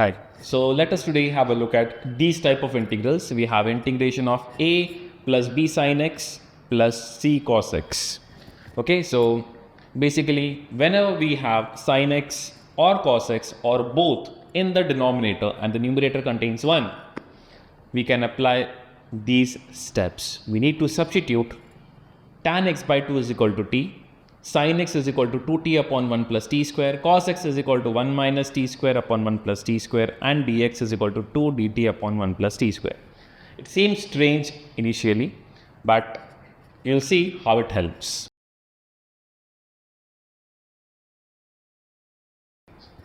Hi. So let us today have a look at these type of integrals. We have integration of a plus b sin x plus c cos x. Okay, so basically whenever we have sin x or cos x or both in the denominator and the numerator contains 1, we can apply these steps. We need to substitute tan x by 2 is equal to t, sin x is equal to 2t upon 1 plus t square, cos x is equal to 1 minus t square upon 1 plus t square, and dx is equal to 2 dt upon 1 plus t square. It seems strange initially, but you'll see how it helps.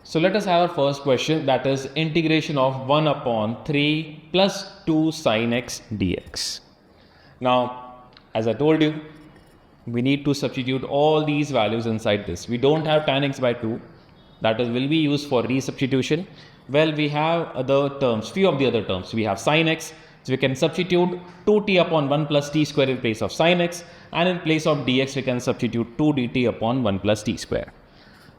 So let us have our first question, that is integration of 1 upon 3 plus 2 sin x dx. Now, as I told you, we need to substitute all these values inside this. We don't have tan x by 2, that is will be used for resubstitution. Well, we have other terms, few of the other terms. We have sin x, so we can substitute 2t upon 1 plus t square in place of sin x, and in place of dx we can substitute 2 dt upon 1 plus t square.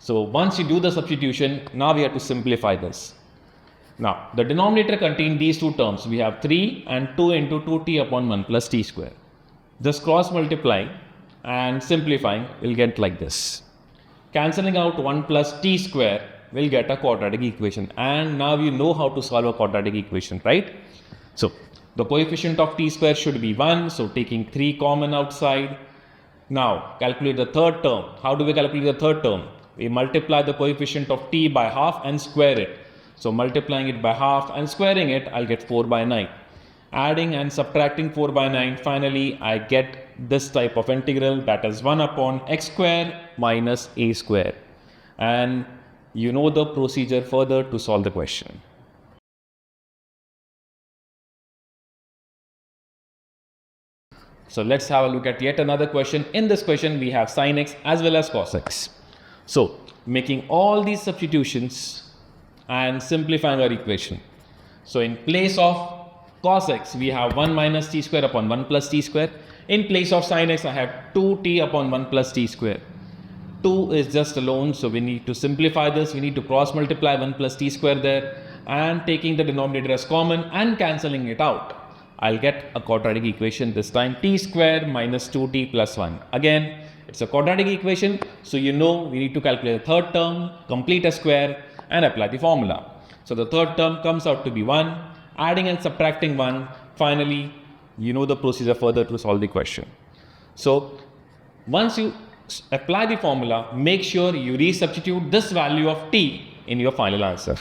So once you do the substitution, now we have to simplify this. Now the denominator contains these two terms. We have 3 and 2 into 2t upon 1 plus t square. Just cross multiplying and simplifying, we'll get like this. Cancelling out 1 plus t square, we'll get a quadratic equation. And now you know how to solve a quadratic equation, right? So the coefficient of t square should be 1. So taking 3 common outside. Now calculate the third term. How do we calculate the third term? We multiply the coefficient of t by half and square it. So multiplying it by half and squaring it, I'll get 4 by 9. Adding and subtracting 4 by 9, finally I get this type of integral, that is 1 upon x square minus a square. And you know the procedure further to solve the question. So let's have a look at yet another question. In this question we have sin x as well as cos x. So making all these substitutions and simplifying our equation. So in place of cos x, we have 1 minus t square upon 1 plus t square. In place of sin x, I have 2t upon 1 plus t square. 2 is just alone, so we need to simplify this. We need to cross multiply 1 plus t square there, and taking the denominator as common and cancelling it out, I'll get a quadratic equation this time, t square minus 2t plus 1. Again, it's a quadratic equation, so you know we need to calculate the third term, complete a square, and apply the formula. So the third term comes out to be 1, adding and subtracting 1, finally you know the procedure further to solve the question. So once you apply the formula, make sure you resubstitute this value of t in your final answer.